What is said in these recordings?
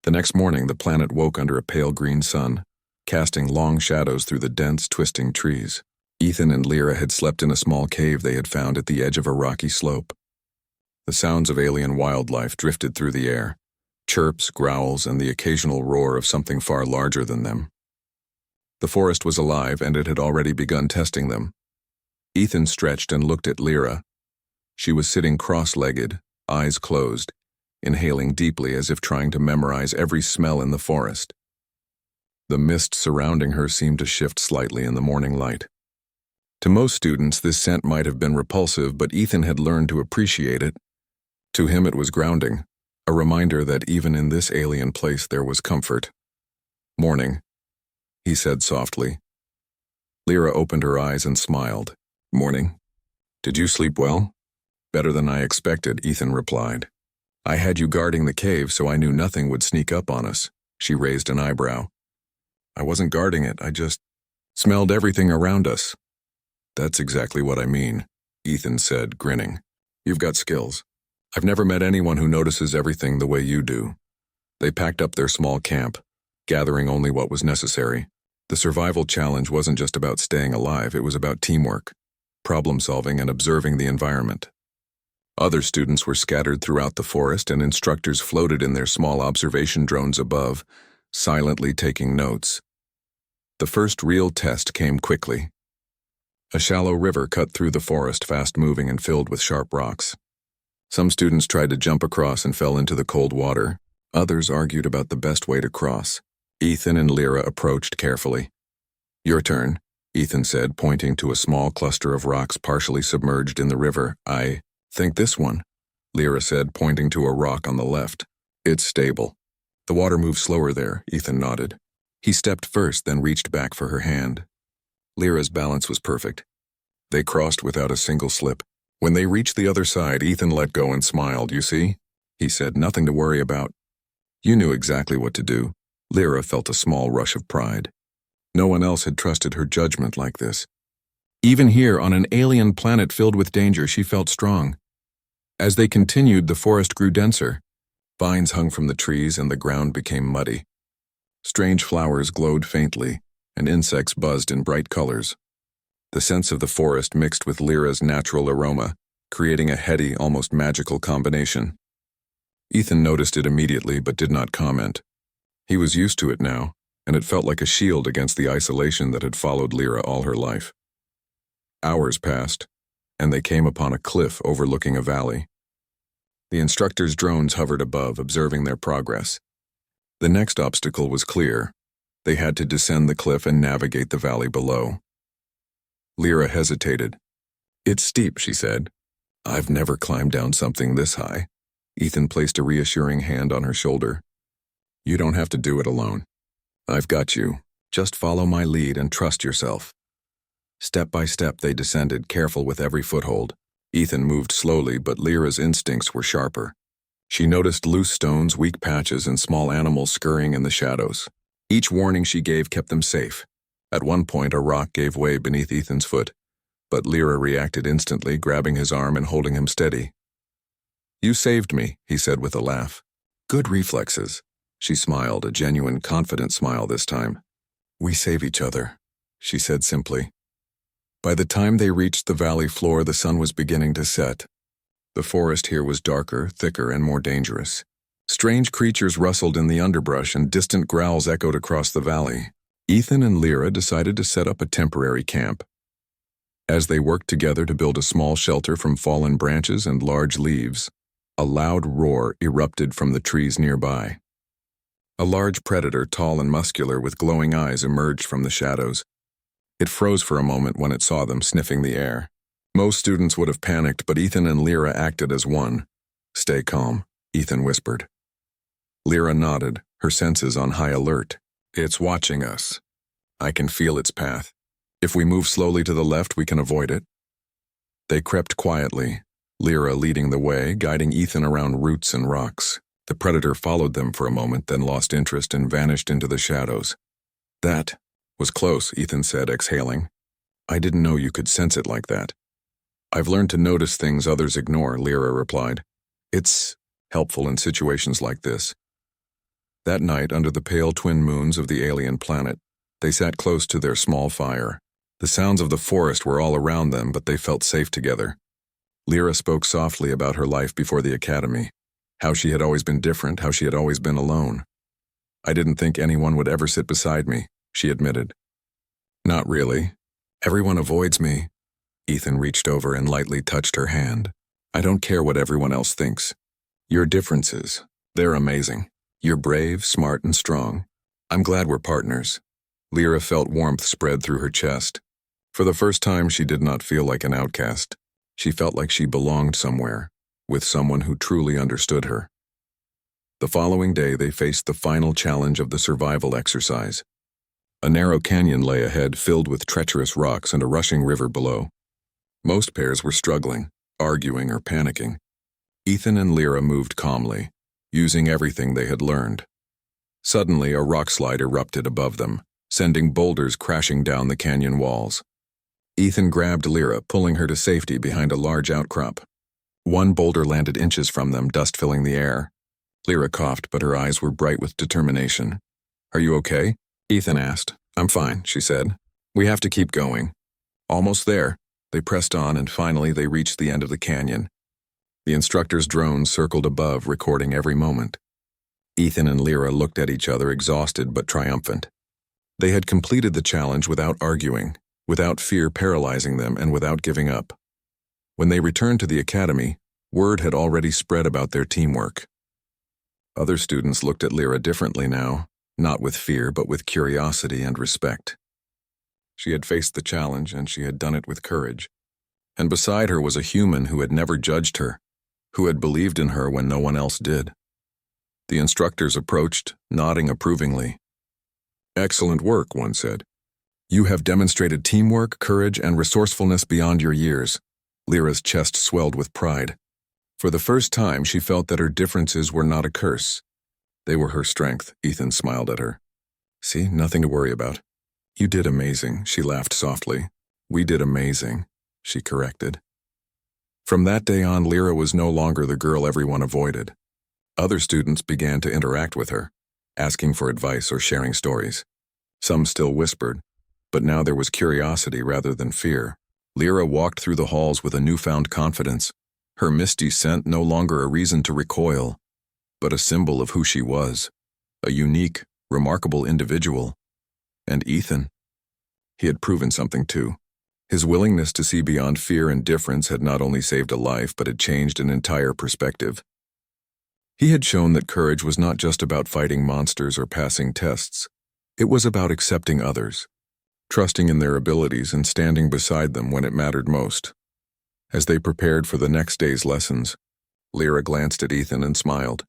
The next morning, the planet woke under a pale green sun, casting long shadows through the dense, twisting trees. Ethan and Lyra had slept in a small cave they had found at the edge of a rocky slope. The sounds of alien wildlife drifted through the air, chirps, growls, and the occasional roar of something far larger than them. The forest was alive, and it had already begun testing them. Ethan stretched and looked at Lyra. She was sitting cross-legged, eyes closed, inhaling deeply as if trying to memorize every smell in the forest. The mist surrounding her seemed to shift slightly in the morning light. To most students, this scent might have been repulsive, but Ethan had learned to appreciate it. To him, it was grounding, a reminder that even in this alien place there was comfort. "Morning," he said softly. Lyra opened her eyes and smiled. "Morning. Did you sleep well?" "Better than I expected," Ethan replied. "I had you guarding the cave, so I knew nothing would sneak up on us." She raised an eyebrow. "I wasn't guarding it, I just smelled everything around us." "That's exactly what I mean," Ethan said, grinning. "You've got skills. I've never met anyone who notices everything the way you do." They packed up their small camp, gathering only what was necessary. The survival challenge wasn't just about staying alive, it was about teamwork, problem-solving, and observing the environment. Other students were scattered throughout the forest, and instructors floated in their small observation drones above, silently taking notes. The first real test came quickly. A shallow river cut through the forest, fast-moving and filled with sharp rocks. Some students tried to jump across and fell into the cold water. Others argued about the best way to cross. Ethan and Lyra approached carefully. "Your turn," Ethan said, pointing to a small cluster of rocks partially submerged in the river. "I think this one," Lyra said, pointing to a rock on the left. "It's stable." "The water moves slower there," Ethan nodded. He stepped first, then reached back for her hand. Lyra's balance was perfect. They crossed without a single slip. When they reached the other side, Ethan let go and smiled. "You see?" he said. "Nothing to worry about." "You knew exactly what to do." Lyra felt a small rush of pride. No one else had trusted her judgment like this. Even here, on an alien planet filled with danger, she felt strong. As they continued, the forest grew denser. Vines hung from the trees and the ground became muddy. Strange flowers glowed faintly, and insects buzzed in bright colors. The scents of the forest mixed with Lyra's natural aroma, creating a heady, almost magical combination. Ethan noticed it immediately but did not comment. He was used to it now, and it felt like a shield against the isolation that had followed Lyra all her life. Hours passed, and they came upon a cliff overlooking a valley. The instructor's drones hovered above, observing their progress. The next obstacle was clear. They had to descend the cliff and navigate the valley below. Lyra hesitated. "It's steep," she said. "I've never climbed down something this high." Ethan placed a reassuring hand on her shoulder. "You don't have to do it alone. I've got you. Just follow my lead and trust yourself." Step by step they descended, careful with every foothold. Ethan moved slowly, but Lyra's instincts were sharper. She noticed loose stones, weak patches, and small animals scurrying in the shadows. Each warning she gave kept them safe. At one point, a rock gave way beneath Ethan's foot, but Lyra reacted instantly, grabbing his arm and holding him steady. "You saved me," he said with a laugh. "Good reflexes." She smiled, a genuine, confident smile this time. "We save each other," she said simply. By the time they reached the valley floor, the sun was beginning to set. The forest here was darker, thicker, and more dangerous. Strange creatures rustled in the underbrush and distant growls echoed across the valley. Ethan and Lyra decided to set up a temporary camp. As they worked together to build a small shelter from fallen branches and large leaves, a loud roar erupted from the trees nearby. A large predator, tall and muscular with glowing eyes, emerged from the shadows. It froze for a moment when it saw them, sniffing the air. Most students would have panicked, but Ethan and Lyra acted as one. "Stay calm," Ethan whispered. Lyra nodded, her senses on high alert. "It's watching us. I can feel its path. If we move slowly to the left, we can avoid it." They crept quietly, Lyra leading the way, guiding Ethan around roots and rocks. The predator followed them for a moment, then lost interest and vanished into the shadows. "That was close," Ethan said, exhaling. "I didn't know you could sense it like that." "I've learned to notice things others ignore," Lyra replied. "It's helpful in situations like this." That night, under the pale twin moons of the alien planet, they sat close to their small fire. The sounds of the forest were all around them, but they felt safe together. Lyra spoke softly about her life before the academy, how she had always been different, how she had always been alone. "I didn't think anyone would ever sit beside me," she admitted. "Not really. Everyone avoids me." Ethan reached over and lightly touched her hand. "I don't care what everyone else thinks. Your differences, they're amazing. You're brave, smart, and strong. I'm glad we're partners." Lyra felt warmth spread through her chest. For the first time, she did not feel like an outcast. She felt like she belonged somewhere, with someone who truly understood her. The following day, they faced the final challenge of the survival exercise. A narrow canyon lay ahead, filled with treacherous rocks and a rushing river below. Most pairs were struggling, arguing, or panicking. Ethan and Lyra moved calmly, using everything they had learned. Suddenly, a rock slide erupted above them, sending boulders crashing down the canyon walls. Ethan grabbed Lyra, pulling her to safety behind a large outcrop. One boulder landed inches from them, dust filling the air. Lyra coughed, but her eyes were bright with determination. "Are you okay?" Ethan asked. "I'm fine," she said. "We have to keep going." Almost there, they pressed on, and finally they reached the end of the canyon. The instructor's drone circled above, recording every moment. Ethan and Lyra looked at each other, exhausted but triumphant. They had completed the challenge without arguing, without fear paralyzing them, and without giving up. When they returned to the academy, word had already spread about their teamwork. Other students looked at Lyra differently now, not with fear but with curiosity and respect. She had faced the challenge, and she had done it with courage. And beside her was a human who had never judged her, who had believed in her when no one else did. The instructors approached, nodding approvingly. "Excellent work," one said. "You have demonstrated teamwork, courage, and resourcefulness beyond your years." Lyra's chest swelled with pride. For the first time, she felt that her differences were not a curse. They were her strength. Ethan smiled at her. "See, nothing to worry about." "You did amazing," she laughed softly. "We did amazing," she corrected. From that day on, Lyra was no longer the girl everyone avoided. Other students began to interact with her, asking for advice or sharing stories. Some still whispered, but now there was curiosity rather than fear. Lyra walked through the halls with a newfound confidence, her misty scent no longer a reason to recoil, but a symbol of who she was, a unique, remarkable individual. And Ethan? He had proven something too. His willingness to see beyond fear and difference had not only saved a life, but had changed an entire perspective. He had shown that courage was not just about fighting monsters or passing tests. It was about accepting others, trusting in their abilities and standing beside them when it mattered most. As they prepared for the next day's lessons, Lyra glanced at Ethan and smiled.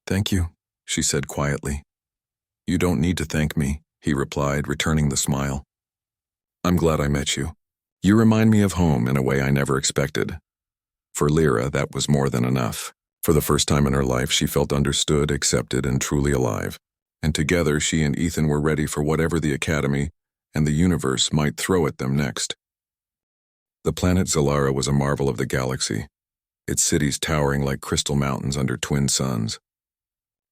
"Thank you," she said quietly. "You don't need to thank me," he replied, returning the smile. "I'm glad I met you. You remind me of home in a way I never expected." For Lyra, that was more than enough. For the first time in her life, she felt understood, accepted, and truly alive. And together, she and Ethan were ready for whatever the academy and the universe might throw at them next. The planet Zalara was a marvel of the galaxy, its cities towering like crystal mountains under twin suns.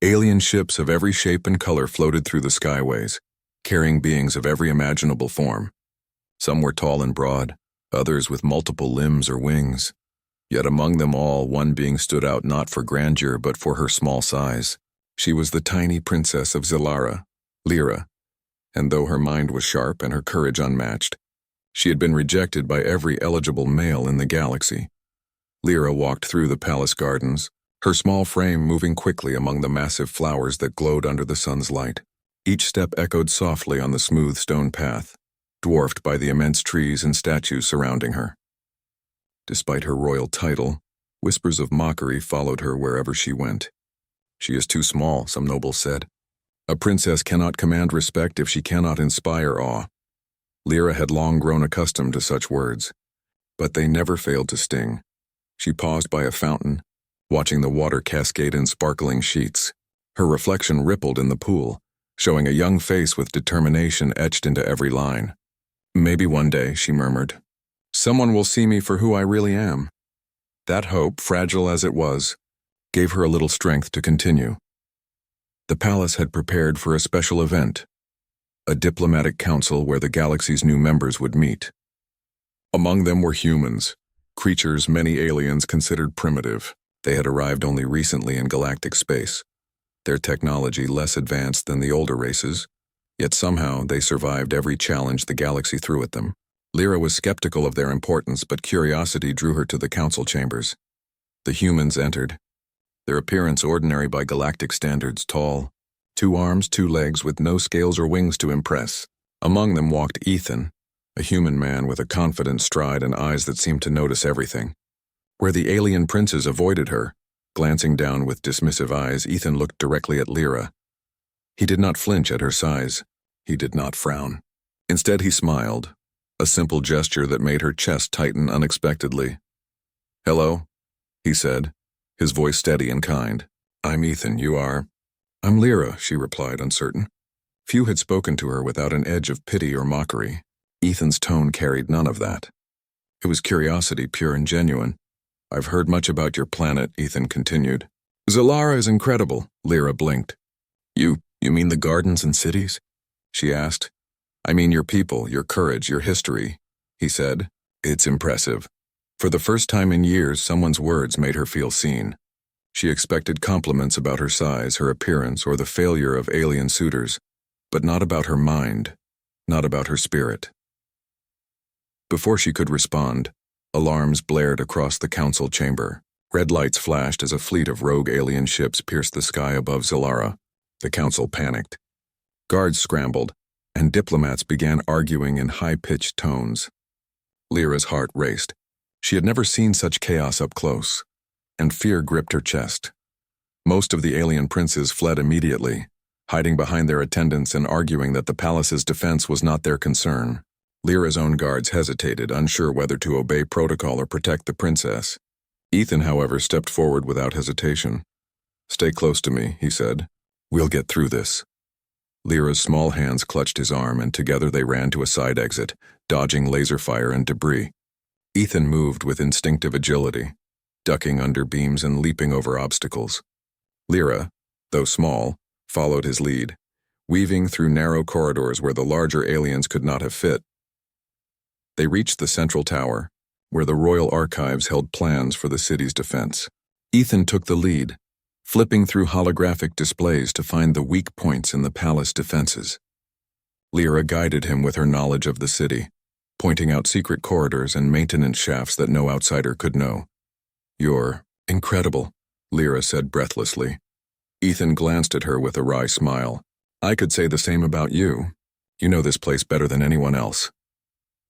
Alien ships of every shape and color floated through the skyways, carrying beings of every imaginable form. Some were tall and broad, others with multiple limbs or wings. Yet among them all, one being stood out not for grandeur but for her small size. She was the tiny princess of Zalara, Lyra, and though her mind was sharp and her courage unmatched, she had been rejected by every eligible male in the galaxy. Lyra walked through the palace gardens, her small frame moving quickly among the massive flowers that glowed under the sun's light. Each step echoed softly on the smooth stone path, dwarfed by the immense trees and statues surrounding her. Despite her royal title, whispers of mockery followed her wherever she went. "She is too small," some nobles said. "A princess cannot command respect if she cannot inspire awe." Lyra had long grown accustomed to such words, but they never failed to sting. She paused by a fountain, watching the water cascade in sparkling sheets. Her reflection rippled in the pool, showing a young face with determination etched into every line. "Maybe one day," she murmured, "someone will see me for who I really am." That hope, fragile as it was, gave her a little strength to continue. The palace had prepared for a special event, a diplomatic council where the galaxy's new members would meet. Among them were humans, creatures many aliens considered primitive. They had arrived only recently in galactic space, their technology less advanced than the older races, yet somehow they survived every challenge the galaxy threw at them. Lyra was skeptical of their importance, but curiosity drew her to the council chambers. The humans entered, their appearance ordinary by galactic standards, tall, 2 arms, 2 legs with no scales or wings to impress. Among them walked Ethan, a human man with a confident stride and eyes that seemed to notice everything. Where the alien princes avoided her, glancing down with dismissive eyes, Ethan looked directly at Lyra. He did not flinch at her size. He did not frown. Instead, he smiled, a simple gesture that made her chest tighten unexpectedly. "Hello," he said, his voice steady and kind. "I'm Ethan, you are?" "I'm Lyra," she replied, uncertain. Few had spoken to her without an edge of pity or mockery. Ethan's tone carried none of that. It was curiosity, pure and genuine. "I've heard much about your planet," Ethan continued. "Zalara is incredible," Lyra blinked. You mean the gardens and cities?" she asked. "I mean your people, your courage, your history," he said. "It's impressive." For the first time in years, someone's words made her feel seen. She expected compliments about her size, her appearance, or the failure of alien suitors, but not about her mind, not about her spirit. Before she could respond, alarms blared across the council chamber. Red lights flashed as a fleet of rogue alien ships pierced the sky above Zalara. The council panicked. Guards scrambled, and diplomats began arguing in high-pitched tones. Lyra's heart raced. She had never seen such chaos up close, and fear gripped her chest. Most of the alien princes fled immediately, hiding behind their attendants and arguing that the palace's defense was not their concern. Lyra's own guards hesitated, unsure whether to obey protocol or protect the princess. Ethan, however, stepped forward without hesitation. "Stay close to me," he said. "We'll get through this." Lyra's small hands clutched his arm, and together they ran to a side exit, dodging laser fire and debris. Ethan moved with instinctive agility, ducking under beams and leaping over obstacles. Lyra, though small, followed his lead, weaving through narrow corridors where the larger aliens could not have fit. They reached the central tower, where the royal archives held plans for the city's defense. Ethan took the lead, flipping through holographic displays to find the weak points in the palace defenses. Lyra guided him with her knowledge of the city, pointing out secret corridors and maintenance shafts that no outsider could know. "You're incredible," Lyra said breathlessly. Ethan glanced at her with a wry smile. "I could say the same about you. You know this place better than anyone else."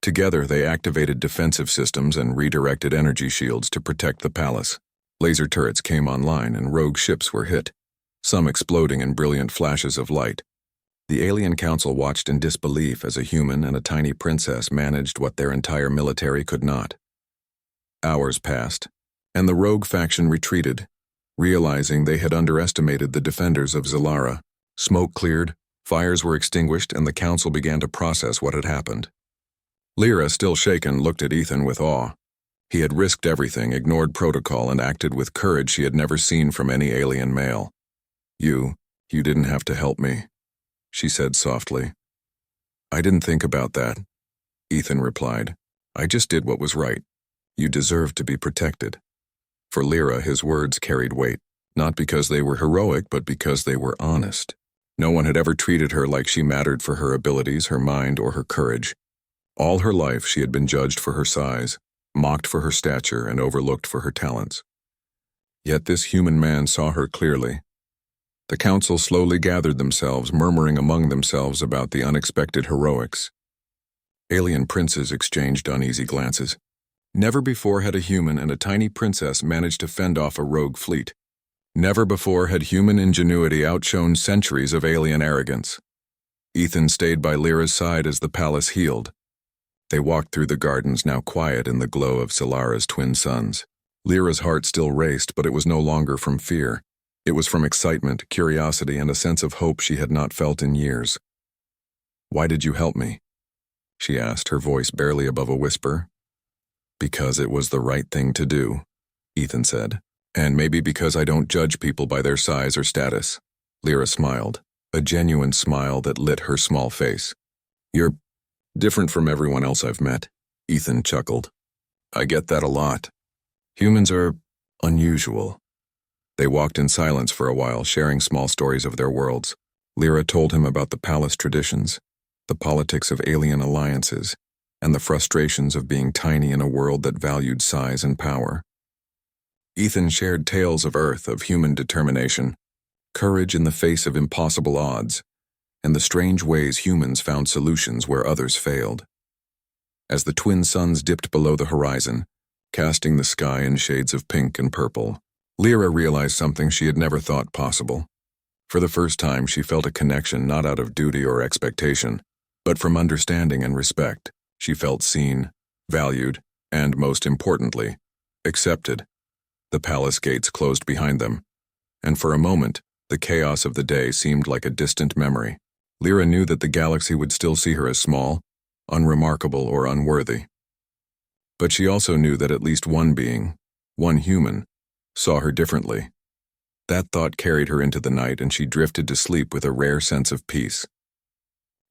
Together, they activated defensive systems and redirected energy shields to protect the palace. Laser turrets came online and rogue ships were hit, some exploding in brilliant flashes of light. The alien council watched in disbelief as a human and a tiny princess managed what their entire military could not. Hours passed, and the rogue faction retreated, realizing they had underestimated the defenders of Zalara. Smoke cleared, fires were extinguished, and the council began to process what had happened. Lyra, still shaken, looked at Ethan with awe. He had risked everything, ignored protocol, and acted with courage she had never seen from any alien male. You didn't have to help me," she said softly. "I didn't think about that," Ethan replied. "I just did what was right. You deserve to be protected." For Lyra, his words carried weight, not because they were heroic, but because they were honest. No one had ever treated her like she mattered for her abilities, her mind, or her courage. All her life she had been judged for her size, mocked for her stature, and overlooked for her talents. Yet this human man saw her clearly. The council slowly gathered themselves, murmuring among themselves about the unexpected heroics. Alien princes exchanged uneasy glances. Never before had a human and a tiny princess managed to fend off a rogue fleet. Never before had human ingenuity outshone centuries of alien arrogance. Ethan stayed by Lyra's side as the palace healed. They walked through the gardens, now quiet in the glow of Zalara's twin suns. Lyra's heart still raced, but it was no longer from fear. It was from excitement, curiosity, and a sense of hope she had not felt in years. "Why did you help me?" she asked, her voice barely above a whisper. "Because it was the right thing to do," Ethan said. "And maybe because I don't judge people by their size or status. Lyra smiled, a genuine smile that lit her small face. You're different from everyone else I've met, Ethan chuckled. I get that a lot. Humans are unusual. They walked in silence for a while, sharing small stories of their worlds. Lyra told him about the palace traditions, the politics of alien alliances, and the frustrations of being tiny in a world that valued size and power. Ethan shared tales of Earth, of human determination, courage in the face of impossible odds, and the strange ways humans found solutions where others failed. As the twin suns dipped below the horizon, casting the sky in shades of pink and purple, Lyra realized something she had never thought possible. For the first time, she felt a connection not out of duty or expectation, but from understanding and respect. She felt seen, valued, and, most importantly, accepted. The palace gates closed behind them, and for a moment, the chaos of the day seemed like a distant memory. Lyra knew that the galaxy would still see her as small, unremarkable, or unworthy. But she also knew that at least one being, one human, saw her differently. That thought carried her into the night, and she drifted to sleep with a rare sense of peace.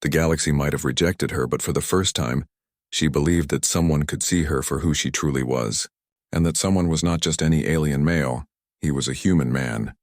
The galaxy might have rejected her, but for the first time, she believed that someone could see her for who she truly was, and that someone was not just any alien male, he was a human man.